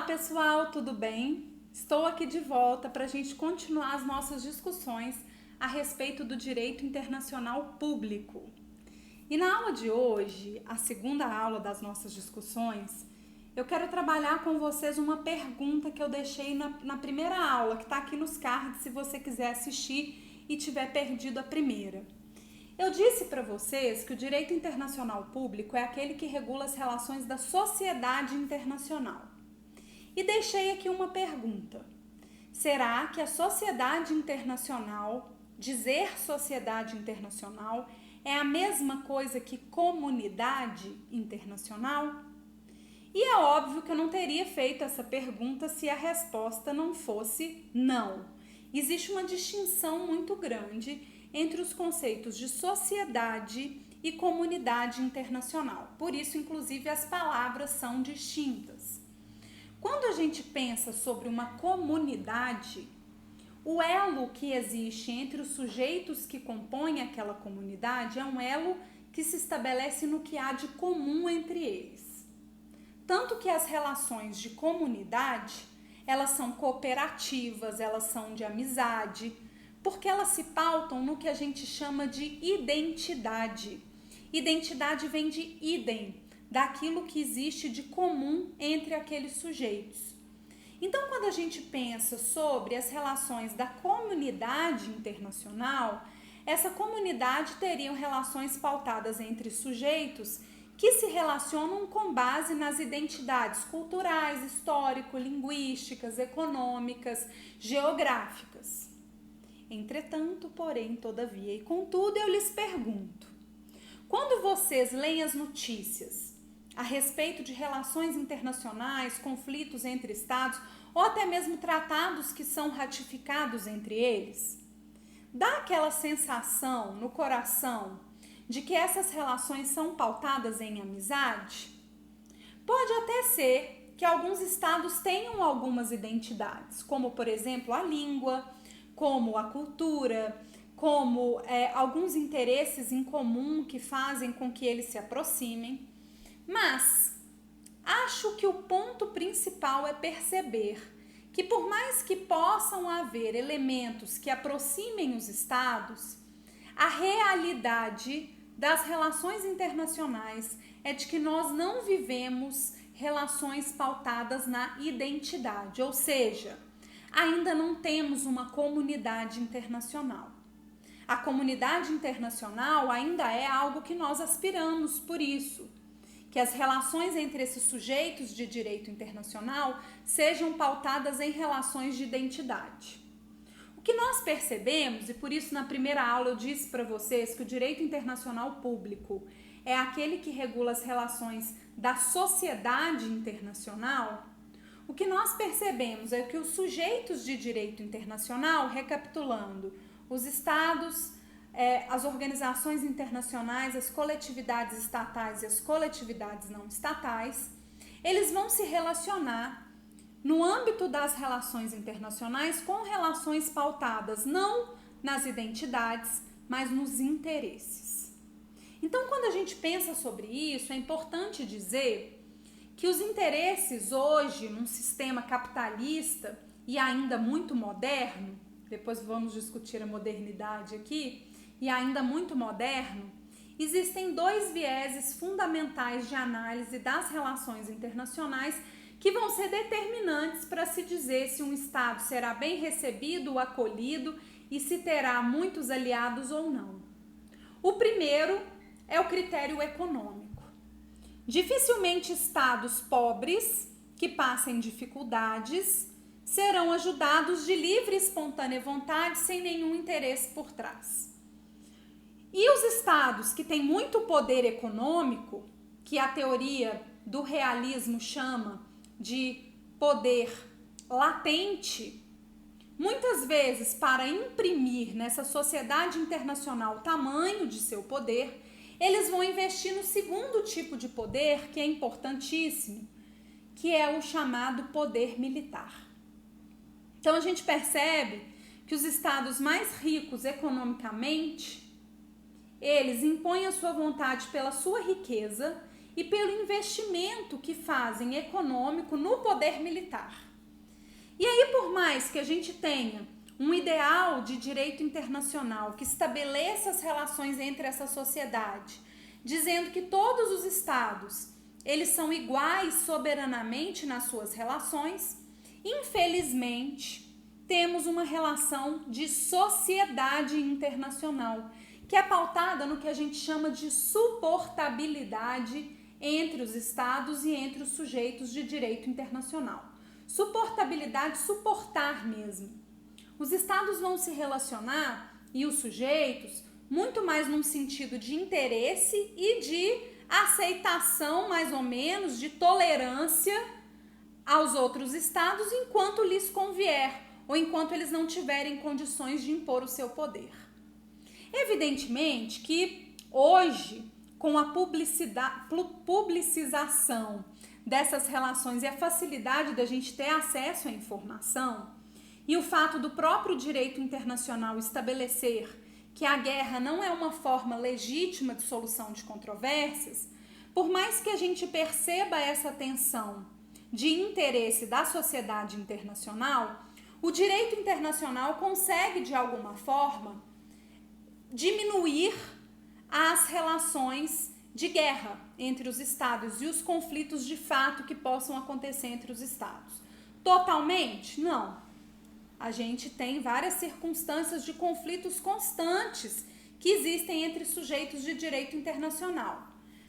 Olá pessoal, tudo bem? Estou aqui de volta para a gente continuar as nossas discussões a respeito do direito internacional público. E na aula de hoje, a segunda aula das nossas discussões, eu quero trabalhar com vocês uma pergunta que eu deixei na primeira aula, que está aqui nos cards se você quiser assistir e tiver perdido a primeira. Eu disse para vocês que o direito internacional público é aquele que regula as relações da sociedade internacional. E deixei aqui uma pergunta. Será que a sociedade internacional, dizer sociedade internacional, é a mesma coisa que comunidade internacional? E é óbvio que eu não teria feito essa pergunta se a resposta não fosse não. Existe uma distinção muito grande entre os conceitos de sociedade e comunidade internacional. Por isso, inclusive, as palavras são distintas. Quando a gente pensa sobre uma comunidade, o elo que existe entre os sujeitos que compõem aquela comunidade é um elo que se estabelece no que há de comum entre eles. Tanto que as relações de comunidade, elas são cooperativas, elas são de amizade, porque elas se pautam no que a gente chama de identidade. Identidade vem de idem, daquilo que existe de comum entre aqueles sujeitos. Então, quando a gente pensa sobre as relações da comunidade internacional, essa comunidade teria relações pautadas entre sujeitos que se relacionam com base nas identidades culturais, histórico-linguísticas, econômicas, geográficas. Entretanto, porém, todavia e contudo, eu lhes pergunto, quando vocês leem as notícias a respeito de relações internacionais, conflitos entre estados ou até mesmo tratados que são ratificados entre eles, dá aquela sensação no coração de que essas relações são pautadas em amizade? Pode até ser que alguns estados tenham algumas identidades, como por exemplo a língua, como a cultura, como alguns interesses em comum que fazem com que eles se aproximem. Mas acho que o ponto principal é perceber que por mais que possam haver elementos que aproximem os estados, a realidade das relações internacionais é de que nós não vivemos relações pautadas na identidade, ou seja, ainda não temos uma comunidade internacional. A comunidade internacional ainda é algo que nós aspiramos por isso, que as relações entre esses sujeitos de direito internacional sejam pautadas em relações de identidade. O que nós percebemos, e por isso na primeira aula eu disse para vocês que o direito internacional público é aquele que regula as relações da sociedade internacional, o que nós percebemos é que os sujeitos de direito internacional, recapitulando, os estados, as organizações internacionais, as coletividades estatais e as coletividades não estatais, eles vão se relacionar no âmbito das relações internacionais com relações pautadas não nas identidades, mas nos interesses. Então, quando a gente pensa sobre isso, é importante dizer que os interesses hoje, num sistema capitalista e ainda muito moderno, depois vamos discutir a modernidade aqui, e ainda muito moderno, existem dois vieses fundamentais de análise das relações internacionais que vão ser determinantes para se dizer se um Estado será bem recebido ou acolhido e se terá muitos aliados ou não. O primeiro é o critério econômico. Dificilmente estados pobres que passem dificuldades serão ajudados de livre e espontânea vontade sem nenhum interesse por trás. E os estados que têm muito poder econômico, que a teoria do realismo chama de poder latente, muitas vezes para imprimir nessa sociedade internacional o tamanho de seu poder, eles vão investir no segundo tipo de poder, que é importantíssimo, que é o chamado poder militar. Então a gente percebe que os estados mais ricos economicamente, eles impõem a sua vontade pela sua riqueza e pelo investimento que fazem econômico no poder militar. E aí, por mais que a gente tenha um ideal de direito internacional que estabeleça as relações entre essa sociedade, dizendo que todos os estados eles são iguais soberanamente nas suas relações, infelizmente, temos uma relação de sociedade internacional, que é pautada no que a gente chama de suportabilidade entre os estados e entre os sujeitos de direito internacional. Suportabilidade, suportar mesmo. Os estados vão se relacionar e os sujeitos muito mais num sentido de interesse e de aceitação, mais ou menos, de tolerância aos outros estados enquanto lhes convier ou enquanto eles não tiverem condições de impor o seu poder. Evidentemente que hoje, com a publicização dessas relações e a facilidade da gente ter acesso à informação e o fato do próprio direito internacional estabelecer que a guerra não é uma forma legítima de solução de controvérsias, por mais que a gente perceba essa tensão de interesse da sociedade internacional, o direito internacional consegue, de alguma forma, diminuir as relações de guerra entre os estados e os conflitos de fato que possam acontecer entre os estados. Totalmente? Não. A gente tem várias circunstâncias de conflitos constantes que existem entre sujeitos de direito internacional.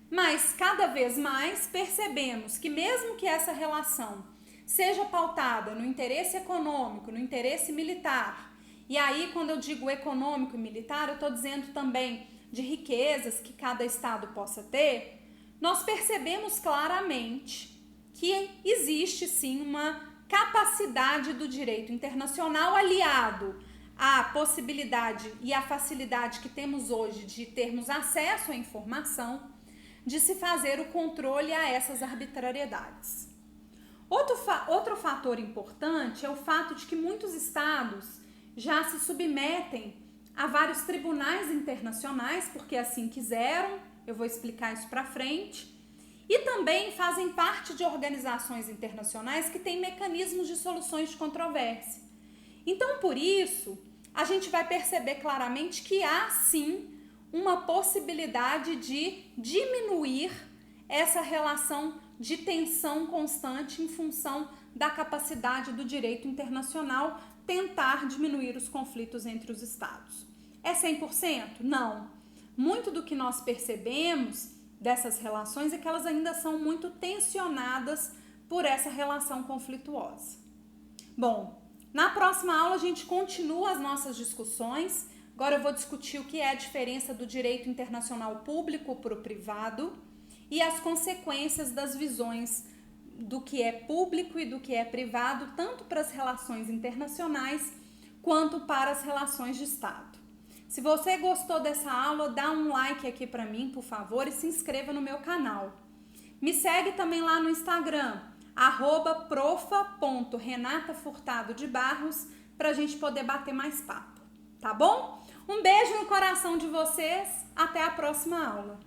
Mas, cada vez mais, percebemos que mesmo que essa relação seja pautada no interesse econômico, no interesse militar, e aí quando eu digo econômico e militar, eu estou dizendo também de riquezas que cada estado possa ter, nós percebemos claramente que existe sim uma capacidade do direito internacional aliado à possibilidade e à facilidade que temos hoje de termos acesso à informação, de se fazer o controle a essas arbitrariedades. Outro fator importante é o fato de que muitos estados já se submetem a vários tribunais internacionais, porque assim quiseram, eu vou explicar isso para frente, e também fazem parte de organizações internacionais que têm mecanismos de soluções de controvérsia. Então, por isso, a gente vai perceber claramente que há sim uma possibilidade de diminuir essa relação de tensão constante em função da capacidade do direito internacional tentar diminuir os conflitos entre os estados. É 100%? Não. Muito do que nós percebemos dessas relações é que elas ainda são muito tensionadas por essa relação conflituosa. Bom, na próxima aula a gente continua as nossas discussões. Agora eu vou discutir o que é a diferença do direito internacional público para o privado e as consequências das visões do que é público e do que é privado, tanto para as relações internacionais quanto para as relações de Estado. Se você gostou dessa aula, dá um like aqui para mim, por favor, e se inscreva no meu canal. Me segue também lá no Instagram, @profa.renatafurtadodebarros, para a gente poder bater mais papo, tá bom? Um beijo no coração de vocês, até a próxima aula.